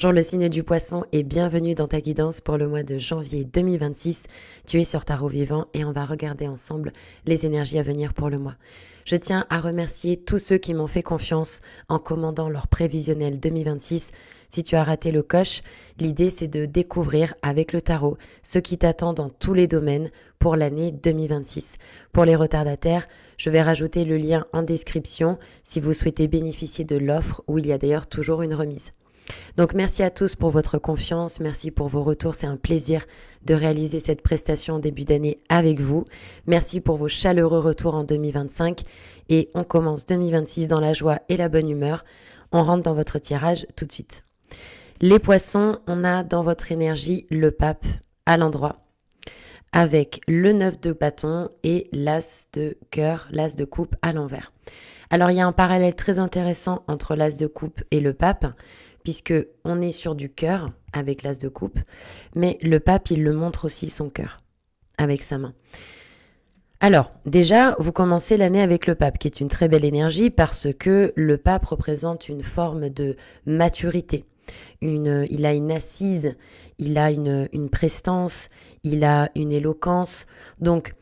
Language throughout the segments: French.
Bonjour le signe du poisson et bienvenue dans ta guidance pour le mois de janvier 2026. Tu es sur Tarot Vivant et on va regarder ensemble les énergies à venir pour le mois. Je tiens à remercier tous ceux qui m'ont fait confiance en commandant leur prévisionnel 2026. Si tu as raté le coche, l'idée c'est de découvrir avec le tarot ce qui t'attend dans tous les domaines pour l'année 2026. Pour les retardataires, je vais rajouter le lien en description si vous souhaitez bénéficier de l'offre où il y a d'ailleurs toujours une remise. Donc merci à tous pour votre confiance, merci pour vos retours, c'est un plaisir de réaliser cette prestation en début d'année avec vous. Merci pour vos chaleureux retours en 2025 et on commence 2026 dans la joie et la bonne humeur. On rentre dans votre tirage tout de suite. Les poissons, on a dans votre énergie le pape à l'endroit avec le 9 de bâton et l'as de cœur, l'as de coupe à l'envers. Alors il y a un parallèle très intéressant entre l'as de coupe et le pape, puisque on est sur du cœur avec l'as de coupe, mais le pape, il le montre aussi son cœur avec sa main. Alors, déjà, vous commencez l'année avec le pape, qui est une très belle énergie parce que le pape représente une forme de maturité. Il a une assise, il a une prestance, il a une éloquence. Donc,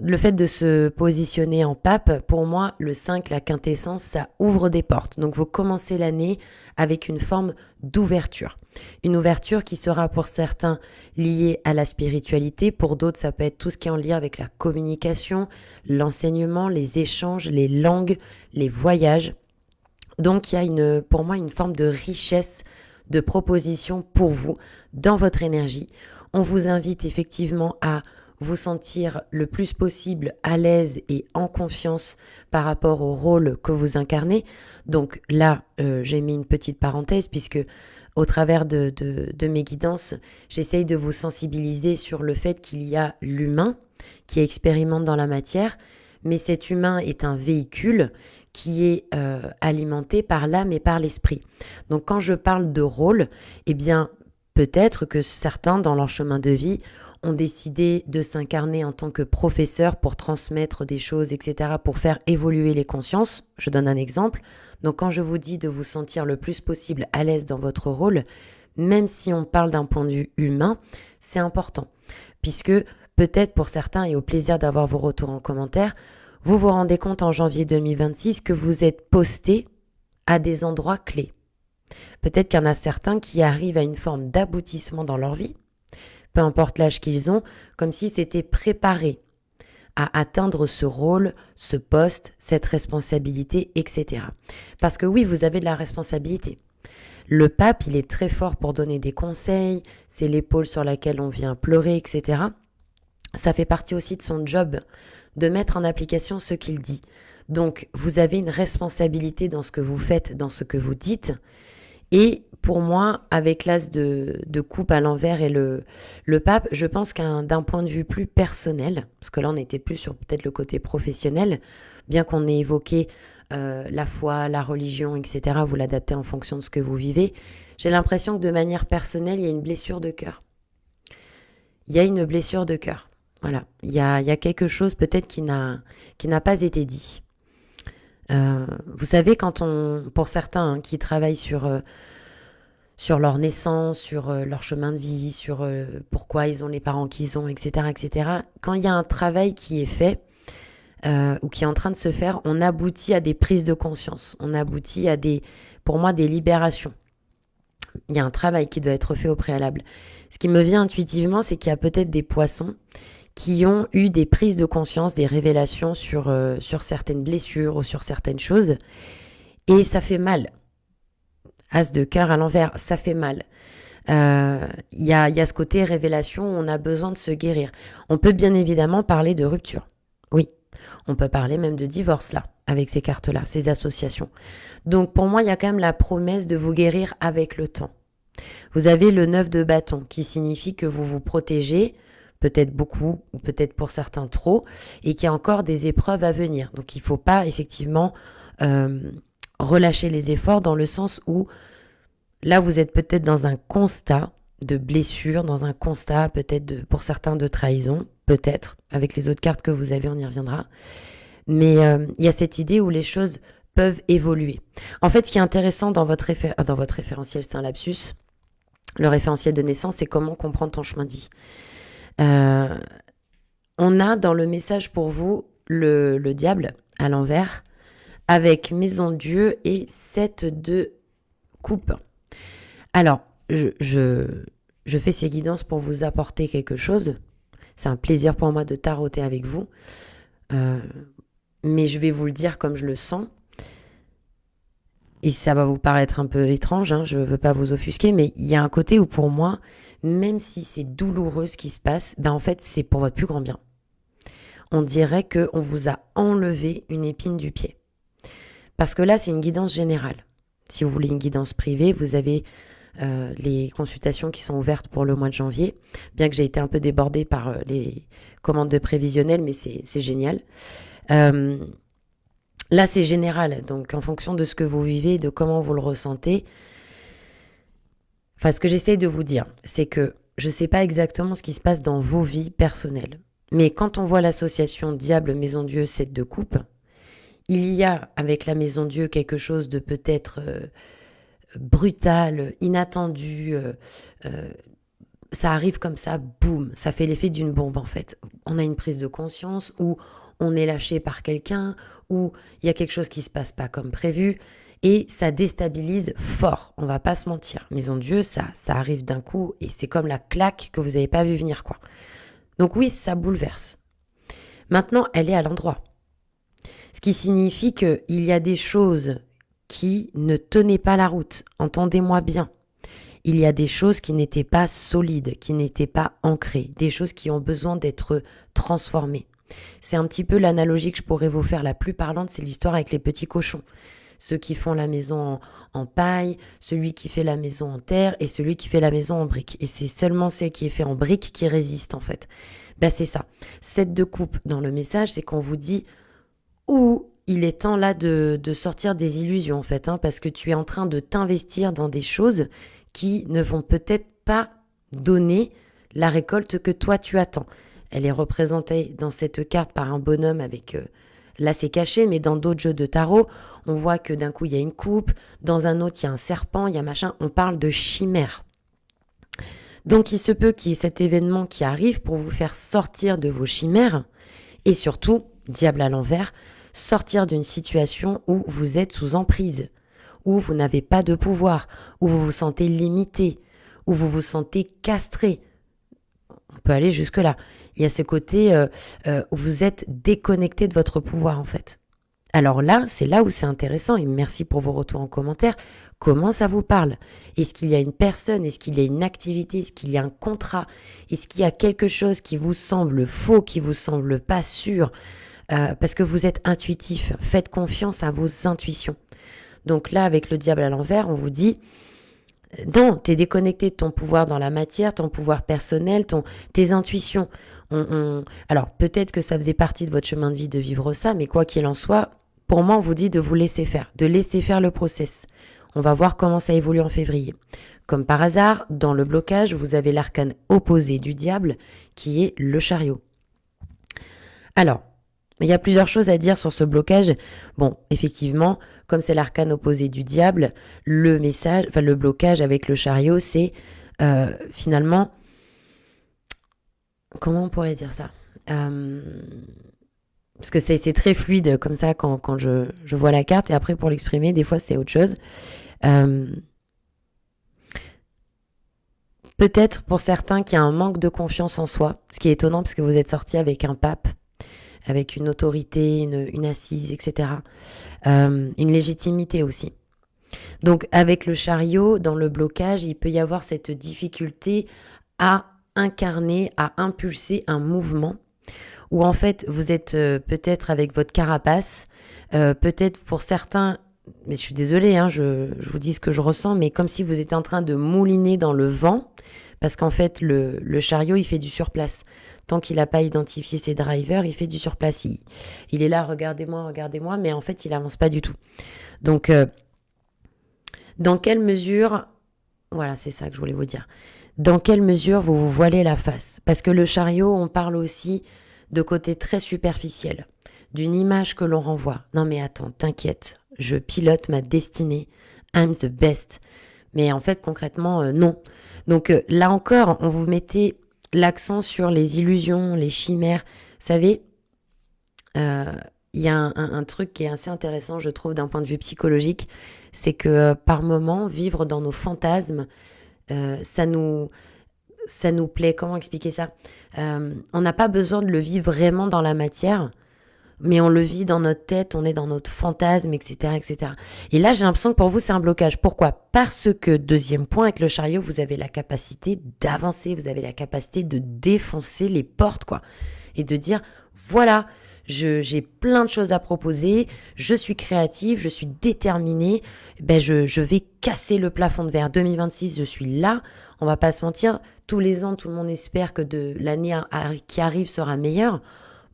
le fait de se positionner en pape, pour moi, le 5, la quintessence, ça ouvre des portes. Donc, vous commencez l'année avec une forme d'ouverture. Une ouverture qui sera pour certains liée à la spiritualité. Pour d'autres, ça peut être tout ce qui est en lien avec la communication, l'enseignement, les échanges, les langues, les voyages. Donc, il y a pour moi une forme de richesse de propositions pour vous dans votre énergie. On vous invite effectivement à vous sentir le plus possible à l'aise et en confiance par rapport au rôle que vous incarnez. Donc là, j'ai mis une petite parenthèse puisque au travers de mes guidances, j'essaye de vous sensibiliser sur le fait qu'il y a l'humain qui expérimente dans la matière, mais cet humain est un véhicule qui est alimenté par l'âme et par l'esprit. Donc quand je parle de rôle, eh bien peut-être que certains dans leur chemin de vie ont décidé de s'incarner en tant que professeur pour transmettre des choses, etc., pour faire évoluer les consciences. Je donne un exemple. Donc quand je vous dis de vous sentir le plus possible à l'aise dans votre rôle, même si on parle d'un point de vue humain, c'est important. Puisque peut-être pour certains, et au plaisir d'avoir vos retours en commentaire, vous vous rendez compte en janvier 2026 que vous êtes posté à des endroits clés. Peut-être qu'il y en a certains qui arrivent à une forme d'aboutissement dans leur vie, peu importe l'âge qu'ils ont, comme si c'était préparé à atteindre ce rôle, ce poste, cette responsabilité, etc. Parce que oui, vous avez de la responsabilité. Le pape, il est très fort pour donner des conseils, c'est l'épaule sur laquelle on vient pleurer, etc. Ça fait partie aussi de son job, de mettre en application ce qu'il dit. Donc, vous avez une responsabilité dans ce que vous faites, dans ce que vous dites. Et pour moi, avec l'as de coupe à l'envers et le pape, je pense d'un point de vue plus personnel, parce que là on était plus sur peut-être le côté professionnel, bien qu'on ait évoqué la foi, la religion, etc., vous l'adaptez en fonction de ce que vous vivez, j'ai l'impression que de manière personnelle, il y a une blessure de cœur. Il y a une blessure de cœur. Voilà, il y a quelque chose peut-être qui n'a pas été dit. Vous savez, pour certains qui travaillent sur leur naissance, sur leur chemin de vie, sur pourquoi ils ont les parents qu'ils ont, etc., etc., quand il y a un travail qui est fait ou qui est en train de se faire, on aboutit à des prises de conscience, on aboutit à pour moi, des libérations. Il y a un travail qui doit être fait au préalable. Ce qui me vient intuitivement, c'est qu'il y a peut-être des poissons qui ont eu des prises de conscience, des révélations sur certaines blessures ou sur certaines choses. Et ça fait mal. As de cœur à l'envers, ça fait mal. Il y a ce côté révélation où on a besoin de se guérir. On peut bien évidemment parler de rupture. Oui, on peut parler même de divorce là, avec ces cartes-là, ces associations. Donc pour moi, il y a quand même la promesse de vous guérir avec le temps. Vous avez le 9 de bâton qui signifie que vous vous protégez, peut-être beaucoup ou peut-être pour certains trop, et qu'il y a encore des épreuves à venir. Donc il ne faut pas effectivement relâcher les efforts dans le sens où là vous êtes peut-être dans un constat de blessure, dans un constat peut-être pour certains de trahison, peut-être, avec les autres cartes que vous avez, on y reviendra. Mais il y a cette idée où les choses peuvent évoluer. En fait, ce qui est intéressant dans votre référentiel, c'est un lapsus, le référentiel de naissance, c'est comment comprendre ton chemin de vie. On a dans le message pour vous le diable à l'envers, avec maison Dieu et 7 de coupe. Alors, je fais ces guidances pour vous apporter quelque chose. C'est un plaisir pour moi de taroter avec vous. Mais je vais vous le dire comme je le sens. Et ça va vous paraître un peu étrange, hein, je ne veux pas vous offusquer, mais il y a un côté où pour moi, même si c'est douloureux ce qui se passe, ben en fait c'est pour votre plus grand bien. On dirait qu'on vous a enlevé une épine du pied. Parce que là, c'est une guidance générale. Si vous voulez une guidance privée, vous avez les consultations qui sont ouvertes pour le mois de janvier. Bien que j'ai été un peu débordée par les commandes de prévisionnel, mais c'est génial. Là, c'est général. Donc, en fonction de ce que vous vivez, de comment vous le ressentez. Enfin, ce que j'essaye de vous dire, c'est que je ne sais pas exactement ce qui se passe dans vos vies personnelles. Mais quand on voit l'association Diable, Maison Dieu, 7 de coupe, il y a avec la Maison Dieu quelque chose de peut-être brutal, inattendu. Ça arrive comme ça, boum, ça fait l'effet d'une bombe en fait. On a une prise de conscience ou on est lâché par quelqu'un ou il y a quelque chose qui se passe pas comme prévu et ça déstabilise fort. On va pas se mentir. Maison Dieu, ça arrive d'un coup et c'est comme la claque que vous n'avez pas vu venir quoi. Donc oui, ça bouleverse. Maintenant, elle est à l'endroit. Ce qui signifie qu'il y a des choses qui ne tenaient pas la route. Entendez-moi bien. Il y a des choses qui n'étaient pas solides, qui n'étaient pas ancrées, des choses qui ont besoin d'être transformées. C'est un petit peu l'analogie que je pourrais vous faire la plus parlante, c'est l'histoire avec les petits cochons. Ceux qui font la maison en paille, celui qui fait la maison en terre et celui qui fait la maison en briques. Et c'est seulement celle qui est faite en briques qui résiste en fait. Ben c'est ça. 7 de coupe dans le message, c'est qu'on vous dit où il est temps là de sortir des illusions en fait, hein, parce que tu es en train de t'investir dans des choses qui ne vont peut-être pas donner la récolte que toi tu attends. Elle est représentée dans cette carte par un bonhomme avec... là c'est caché, mais dans d'autres jeux de tarot, on voit que d'un coup il y a une coupe, dans un autre il y a un serpent, il y a machin, on parle de chimère. Donc il se peut qu'il y ait cet événement qui arrive pour vous faire sortir de vos chimères et surtout, diable à l'envers, sortir d'une situation où vous êtes sous emprise, où vous n'avez pas de pouvoir, où vous vous sentez limité, où vous vous sentez castré. On peut aller jusque-là. Il y a ce côté où vous êtes déconnecté de votre pouvoir en fait. Alors là, c'est là où c'est intéressant et merci pour vos retours en commentaire. Comment ça vous parle? Est-ce qu'il y a une personne? Est-ce qu'il y a une activité? Est-ce qu'il y a un contrat? Est-ce qu'il y a quelque chose qui vous semble faux, qui vous semble pas sûr? Parce que vous êtes intuitif. Faites confiance à vos intuitions. Donc là, avec le diable à l'envers, on vous dit non, t'es déconnecté de ton pouvoir dans la matière, ton pouvoir personnel, tes intuitions. Alors, peut-être que ça faisait partie de votre chemin de vie de vivre ça, mais quoi qu'il en soit, pour moi, on vous dit de vous laisser faire, de laisser faire le process. On va voir comment ça évolue en février. Comme par hasard, dans le blocage, vous avez l'arcane opposé du diable, qui est le chariot. Alors, il y a plusieurs choses à dire sur ce blocage. Bon, effectivement, comme c'est l'arcane opposé du diable, le blocage avec le chariot, c'est finalement, comment on pourrait dire ça? Parce que c'est très fluide comme ça quand je vois la carte et après pour l'exprimer, des fois c'est autre chose. Peut-être pour certains qu'il y a un manque de confiance en soi, ce qui est étonnant parce que vous êtes sorti avec un pape, avec une autorité, une assise, etc. Une légitimité aussi. Donc avec le chariot, dans le blocage, il peut y avoir cette difficulté à incarner, à impulser un mouvement où en fait vous êtes peut-être avec votre carapace, peut-être pour certains, mais je suis désolée, hein, je vous dis ce que je ressens, mais comme si vous étiez en train de mouliner dans le vent, parce qu'en fait le chariot il fait du surplace. Tant qu'il n'a pas identifié ses drivers, il fait du surplace. Il est là, regardez-moi, mais en fait, il avance pas du tout. Donc, dans quelle mesure, voilà, c'est ça que je voulais vous dire. Dans quelle mesure vous vous voilez la face? Parce que le chariot, on parle aussi de côté très superficiel, d'une image que l'on renvoie. Non mais attends, t'inquiète, je pilote ma destinée, I'm the best. Mais en fait, concrètement, non. Donc là encore, on vous mettait l'accent sur les illusions, les chimères. Vous savez, il y a un truc qui est assez intéressant, je trouve, d'un point de vue psychologique, c'est que par moment, vivre dans nos fantasmes, ça nous plaît. Comment expliquer ça? On n'a pas besoin de le vivre vraiment dans la matière, mais on le vit dans notre tête, on est dans notre fantasme, etc., etc. Et là, j'ai l'impression que pour vous, c'est un blocage. Pourquoi? Parce que, deuxième point, avec le chariot, vous avez la capacité d'avancer, vous avez la capacité de défoncer les portes, quoi. Et de dire, voilà, j'ai plein de choses à proposer, je suis créative, je suis déterminée, ben je vais casser le plafond de verre. 2026, je suis là, on va pas se mentir, tous les ans, tout le monde espère que l'année qui arrive sera meilleure.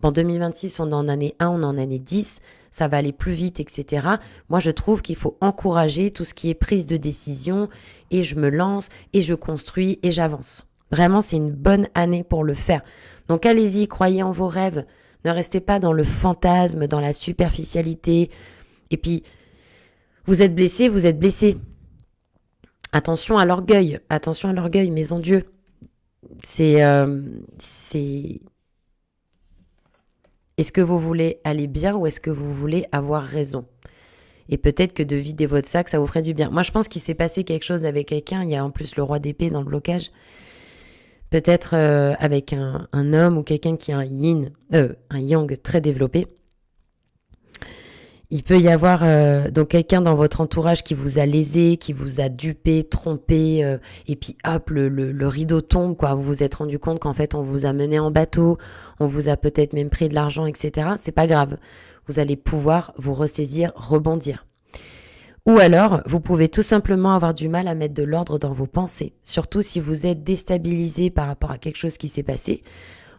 En 2026, on est en année 1, on est en année 10, ça va aller plus vite, etc. Moi, je trouve qu'il faut encourager tout ce qui est prise de décision et je me lance et je construis et j'avance. Vraiment, c'est une bonne année pour le faire. Donc, allez-y, croyez en vos rêves. Ne restez pas dans le fantasme, dans la superficialité. Et puis, vous êtes blessé, vous êtes blessé. Attention à l'orgueil, maison Dieu. C'est... Est-ce que vous voulez aller bien ou est-ce que vous voulez avoir raison? Et peut-être que de vider votre sac, ça vous ferait du bien. Moi, je pense qu'il s'est passé quelque chose avec quelqu'un. Il y a en plus le roi d'épée dans le blocage. Peut-être avec un homme ou quelqu'un qui a un yang très développé. Il peut y avoir donc quelqu'un dans votre entourage qui vous a lésé, qui vous a dupé, trompé, et puis hop, le rideau tombe, quoi. Vous vous êtes rendu compte qu'en fait, on vous a mené en bateau, on vous a peut-être même pris de l'argent, etc. C'est pas grave. Vous allez pouvoir vous ressaisir, rebondir. Ou alors, vous pouvez tout simplement avoir du mal à mettre de l'ordre dans vos pensées. Surtout si vous êtes déstabilisé par rapport à quelque chose qui s'est passé.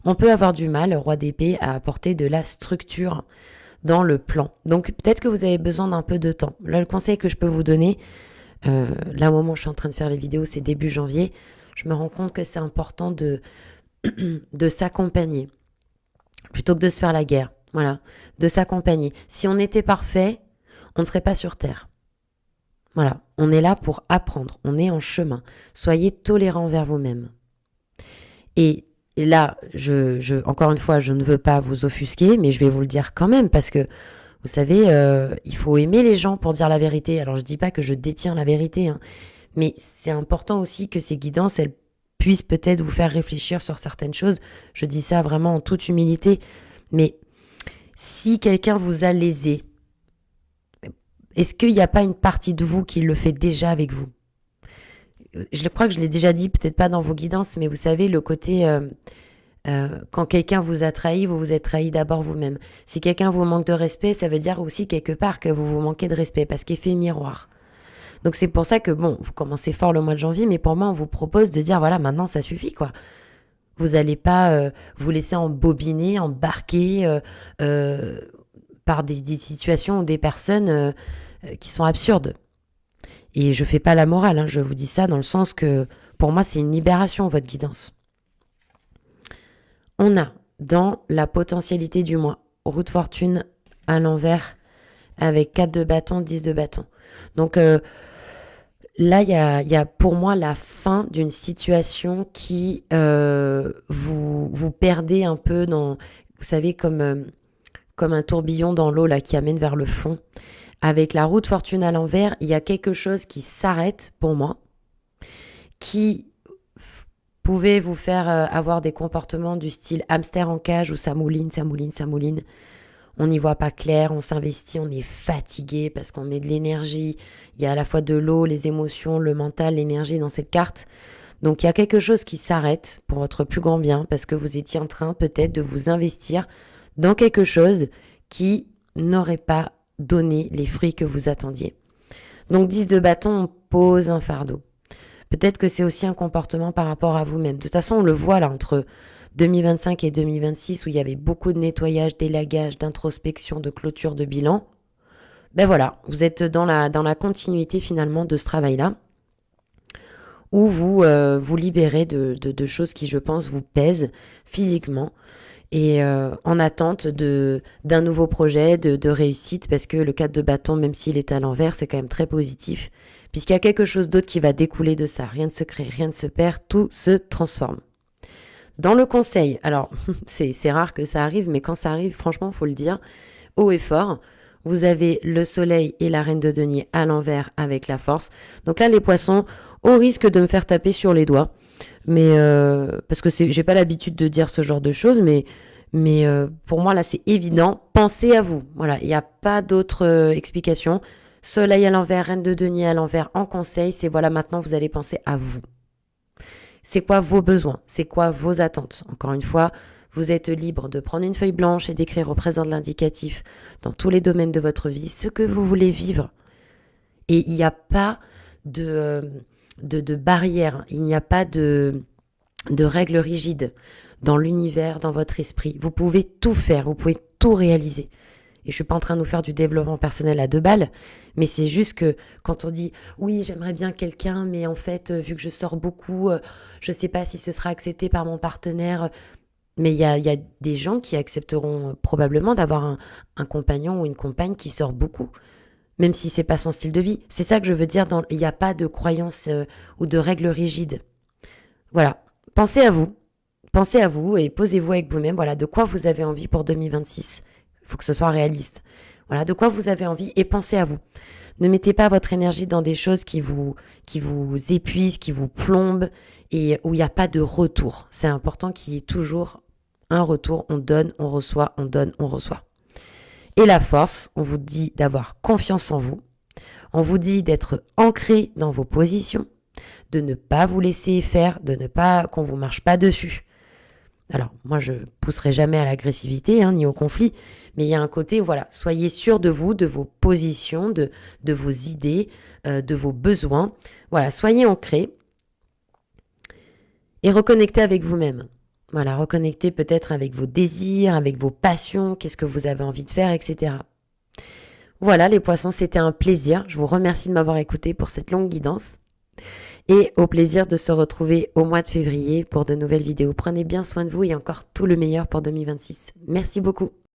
On peut avoir du mal, roi d'épée, à apporter de la structure dans le plan. Donc peut-être que vous avez besoin d'un peu de temps. Là, le conseil que je peux vous donner, là au moment où je suis en train de faire les vidéos, c'est début janvier, je me rends compte que c'est important de s'accompagner plutôt que de se faire la guerre. Voilà, de s'accompagner. Si on était parfait, on ne serait pas sur Terre. Voilà, on est là pour apprendre, on est en chemin. Soyez tolérants envers vous-même. Et là, encore une fois, je ne veux pas vous offusquer, mais je vais vous le dire quand même, parce que, vous savez, il faut aimer les gens pour dire la vérité. Alors, je dis pas que je détiens la vérité, hein, mais c'est important aussi que ces guidances, elles puissent peut-être vous faire réfléchir sur certaines choses. Je dis ça vraiment en toute humilité, mais si quelqu'un vous a lésé, est-ce qu'il n'y a pas une partie de vous qui le fait déjà avec vous? Je crois que je l'ai déjà dit, peut-être pas dans vos guidances, mais vous savez, le côté quand quelqu'un vous a trahi, vous vous êtes trahi d'abord vous-même. Si quelqu'un vous manque de respect, ça veut dire aussi quelque part que vous vous manquez de respect, parce qu'effet miroir. Donc c'est pour ça que, bon, vous commencez fort le mois de janvier, mais pour moi, on vous propose de dire, voilà, maintenant, ça suffit, quoi. Vous n'allez pas vous laisser embobiner, embarquer par des situations ou des personnes qui sont absurdes. Et je fais pas la morale, hein, je vous dis ça dans le sens que pour moi c'est une libération votre guidance. On a dans la potentialité du mois, roue de fortune à l'envers avec 4 de bâton, 10 de bâton. Donc là il y a pour moi la fin d'une situation qui vous perdez un peu dans, vous savez, comme un tourbillon dans l'eau là qui amène vers le fond. Avec la roue de fortune à l'envers, il y a quelque chose qui s'arrête pour moi, qui pouvait vous faire avoir des comportements du style hamster en cage où ça mouline. On n'y voit pas clair, on s'investit, on est fatigué parce qu'on met de l'énergie. Il y a à la fois de l'eau, les émotions, le mental, l'énergie dans cette carte. Donc il y a quelque chose qui s'arrête pour votre plus grand bien parce que vous étiez en train peut-être de vous investir dans quelque chose qui n'aurait pas donner les fruits que vous attendiez. Donc 10 de bâton, on pose un fardeau. Peut-être que c'est aussi un comportement par rapport à vous-même. De toute façon, on le voit là entre 2025 et 2026 où il y avait beaucoup de nettoyage, d'élagage, d'introspection, de clôture, de bilan. Ben voilà, vous êtes dans la continuité finalement de ce travail-là où vous vous libérez de choses qui, je pense, vous pèsent physiquement et en attente d'un nouveau projet, de réussite, parce que le 4 de bâton, même s'il est à l'envers, c'est quand même très positif, puisqu'il y a quelque chose d'autre qui va découler de ça. Rien ne se crée, rien ne se perd, tout se transforme. Dans le conseil, alors c'est rare que ça arrive, mais quand ça arrive, franchement, faut le dire, haut et fort, vous avez le soleil et la reine de denier à l'envers avec la force. Donc là, les poissons, au risque de me faire taper sur les doigts, mais parce que j'ai pas l'habitude de dire ce genre de choses, mais pour moi là c'est évident. Pensez à vous. Voilà, il n'y a pas d'autre explication. Soleil à l'envers, reine de denier à l'envers en conseil, c'est voilà maintenant vous allez penser à vous. C'est quoi vos besoins? C'est quoi vos attentes? Encore une fois, vous êtes libre de prendre une feuille blanche et d'écrire au présent de l'indicatif dans tous les domaines de votre vie ce que vous voulez vivre. Et il n'y a pas de barrière, il n'y a pas de règles rigides dans l'univers, dans votre esprit. Vous pouvez tout faire, vous pouvez tout réaliser. Et je suis pas en train de nous faire du développement personnel à 2 balles, mais c'est juste que quand on dit oui, j'aimerais bien quelqu'un, mais en fait, vu que je sors beaucoup, je sais pas si ce sera accepté par mon partenaire. Mais il y a des gens qui accepteront probablement d'avoir un compagnon ou une compagne qui sort beaucoup, même si c'est pas son style de vie. C'est ça que je veux dire, il n'y a pas de croyance ou de règles rigides. Voilà, pensez à vous et posez-vous avec vous-même, voilà, de quoi vous avez envie pour 2026. Il faut que ce soit réaliste. Voilà, de quoi vous avez envie et pensez à vous. Ne mettez pas votre énergie dans des choses qui vous épuisent, qui vous plombent et où il n'y a pas de retour. C'est important qu'il y ait toujours un retour. On donne, on reçoit, on donne, on reçoit. Et la force, on vous dit d'avoir confiance en vous. On vous dit d'être ancré dans vos positions, de ne pas vous laisser faire, de ne pas qu'on vous marche pas dessus. Alors, moi, je pousserai jamais à l'agressivité, ni au conflit, mais il y a un côté, voilà, soyez sûr de vous, de vos positions, de vos idées, de vos besoins. Voilà, soyez ancrés et reconnectez avec vous-même. Voilà, reconnectez peut-être avec vos désirs, avec vos passions, qu'est-ce que vous avez envie de faire, etc. Voilà, les poissons, c'était un plaisir. Je vous remercie de m'avoir écouté pour cette longue guidance. Et au plaisir de se retrouver au mois de février pour de nouvelles vidéos. Prenez bien soin de vous et encore tout le meilleur pour 2026. Merci beaucoup.